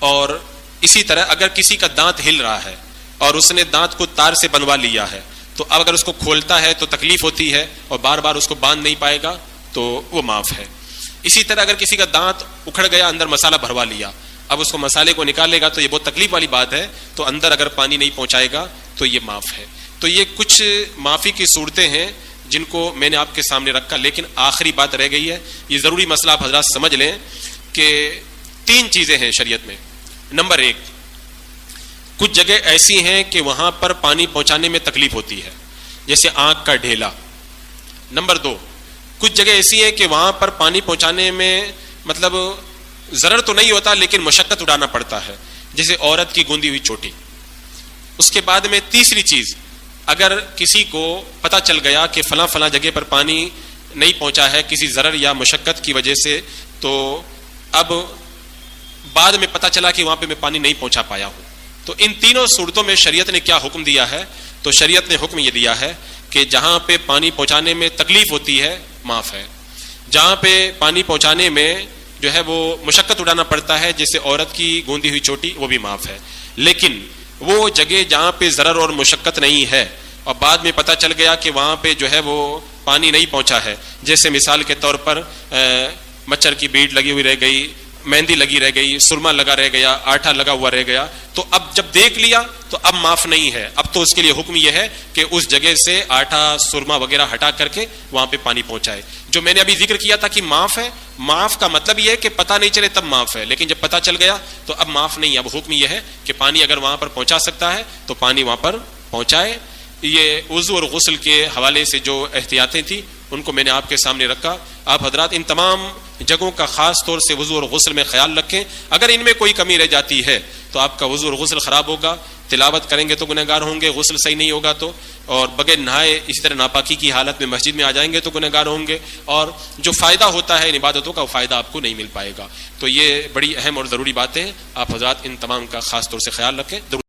اور اسی طرح اگر کسی کا دانت ہل رہا ہے اور اس نے دانت کو تار سے بنوا لیا ہے تو اب اگر اس کو کھولتا ہے تو تکلیف ہوتی ہے اور بار بار اس کو باندھ نہیں پائے گا تو وہ معاف ہے. اسی طرح اگر کسی کا دانت اکھڑ گیا, اندر مسالہ بھروا لیا, اب اس کو مسالے کو نکالے گا تو یہ بہت تکلیف والی بات ہے, تو اندر اگر پانی نہیں پہنچائے گا تو یہ معاف ہے. تو یہ کچھ معافی کی صورتیں ہیں جن کو میں نے آپ کے سامنے رکھا. لیکن آخری بات رہ گئی ہے, یہ ضروری مسئلہ آپ حضرات سمجھ لیں کہ 3 چیزیں ہیں شریعت میں. نمبر 1, کچھ جگہ ایسی ہیں کہ وہاں پر پانی پہنچانے میں تکلیف ہوتی ہے, جیسے آنکھ کا ڈھیلا. نمبر 2, کچھ جگہ ایسی ہے کہ وہاں پر پانی پہنچانے میں مطلب ضرر تو نہیں ہوتا لیکن مشقت اٹھانا پڑتا ہے, جیسے عورت کی گوندی ہوئی چوٹی. اس کے بعد میں تیسری چیز, اگر کسی کو پتہ چل گیا کہ فلاں فلاں جگہ پر پانی نہیں پہنچا ہے کسی ضرر یا مشقت کی وجہ سے, تو اب بعد میں پتہ چلا کہ وہاں پہ میں پانی نہیں پہنچا پایا ہوں, تو ان تینوں صورتوں میں شریعت نے کیا حکم دیا ہے؟ تو شریعت نے حکم یہ دیا ہے کہ جہاں پہ پانی پہنچانے میں تکلیف ہوتی ہے معاف ہے, جہاں پہ پانی پہنچانے میں جو ہے وہ مشقت اٹھانا پڑتا ہے جیسے عورت کی گوندی ہوئی چوٹی, وہ بھی معاف ہے. لیکن وہ جگہ جہاں پہ ضرر اور مشقت نہیں ہے اور بعد میں پتہ چل گیا کہ وہاں پہ جو ہے وہ پانی نہیں پہنچا ہے, جیسے مثال کے طور پر مچھر کی بیٹ لگی ہوئی رہ گئی, مہندی لگی رہ گئی, سرما لگا رہ گیا, آٹا لگا ہوا رہ گیا, تو اب جب دیکھ لیا تو اب معاف نہیں ہے. اب تو اس کے لیے حکم یہ ہے کہ اس جگہ سے آٹا سرما وغیرہ ہٹا کر کے وہاں پہ پانی پہنچائے. جو میں نے ابھی ذکر کیا تھا کہ معاف ہے, معاف کا مطلب یہ ہے کہ پتہ نہیں چلے تب معاف ہے, لیکن جب پتہ چل گیا تو اب معاف نہیں ہے. اب حکم یہ ہے کہ پانی اگر وہاں پر پہنچا سکتا ہے تو پانی وہاں پر پہنچائے. یہ وضو اور غسل کے حوالے سے جو احتیاطیں تھیں ان کو میں نے آپ کے سامنے رکھا. آپ حضرات ان تمام جگہوں کا خاص طور سے وضو اور غسل میں خیال رکھیں. اگر ان میں کوئی کمی رہ جاتی ہے تو آپ کا وضو اور غسل خراب ہوگا, تلاوت کریں گے تو گنہگار ہوں گے, غسل صحیح نہیں ہوگا تو, اور بغیر نہائے اسی طرح ناپاکی کی حالت میں مسجد میں آ جائیں گے تو گنہگار ہوں گے, اور جو فائدہ ہوتا ہے ان عبادتوں کا وہ فائدہ آپ کو نہیں مل پائے گا. تو یہ بڑی اہم اور ضروری باتیں ہیں, آپ حضرات ان تمام کا خاص طور سے خیال رکھیں.